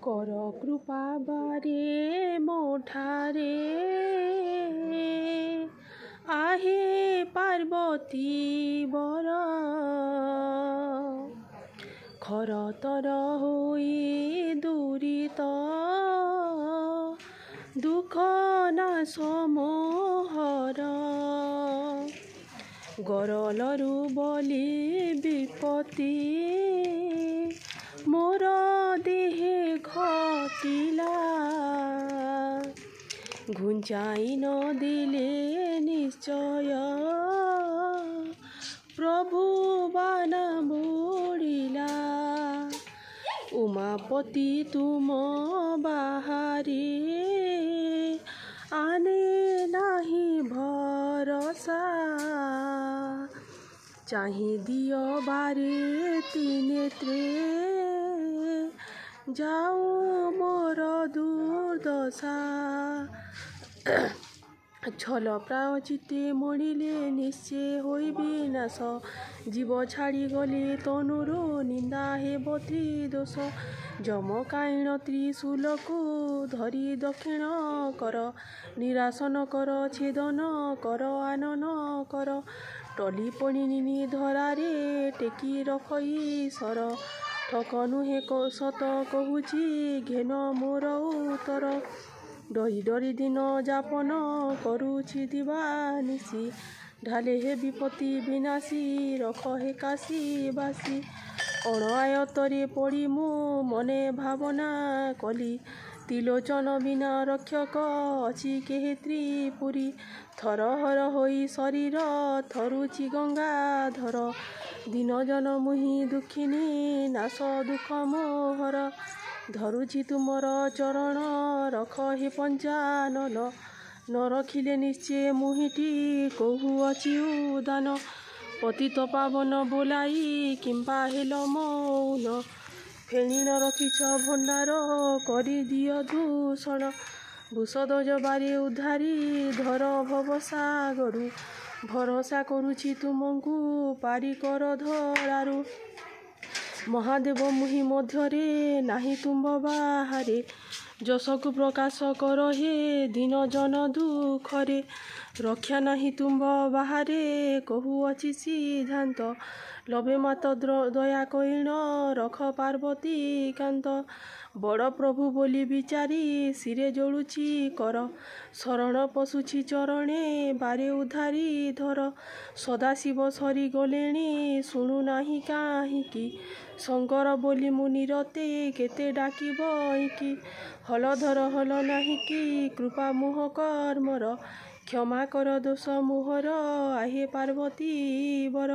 कर कृपा बारे मोठारे आहे पार्वती बर खरतर होई दूरित दुख नाश मोहर गरलरु बलि विपत्ति मोर देहे घटिला घुंचाई न दिले निश्चय प्रभु बाना बुड़िला उमापति तुम बाहारे आने नाही भरोसा चाहि दियो बारे तीनेत्रे जाओ मोर दुर्दशा छल प्राय चित्ते मणिले निश्चय होइबे नाश जीव छाड़ी गले तनुरो निंदा हेब त्रिदोष जम कायण त्रिशूल को धरी दक्षिण कर निरासन कर छेदन कर आनन कर टली पणिनी धरारे टेकी रखई सर ठक नुहे सत कहूची घेन मोर उत्तर डरी डरी दिन जापन करुछि दिवानिसी ढाले हे विपत्ति विनाशी रख हे काशी बासी अण आयतरे पड़ी मु मने भावना कली तिलोचन बिना रक्षक अछि केहे त्रिपुरी थरहर होई शरीर थरुछि गंगाधर दिन जन मुहि दुखिनी नाश दुख मोहर धरुछि तुमर चरण रख हे पंचानन न रखिले निश्चय मुहिटी कहु अछि उदान पतित पावन बोलाई किंपा हेल मौन फेणी न रखिछ भंडार करी दिय दूषण भूषद जबारे उद्धारी धर भव सागरु भरोसा करुछि तुमको पारी कर धरारु महादेव मुहि मध्यरे नाही तुम बाहारे जसकु प्रकाश कर हे दिन जन दुखरे रक्षा नाही तुम बाहारे कहु अछि सिद्धांत लबे मात दया कहीण रख पार्वती कांत बड़ प्रभु बोली विचारी सिरे जोड़ुछि कर शरण पशुछि चरणे बारे उद्धारी धर सदाशिव सरी गलेणी शुणु नाही काहिकी शंकर बोली मुनिरते केते डाकिबई हलधर हल नाही कि कृपा मोह कर्मर क्षमा कर दोष मोहर आहे पार्वती बर।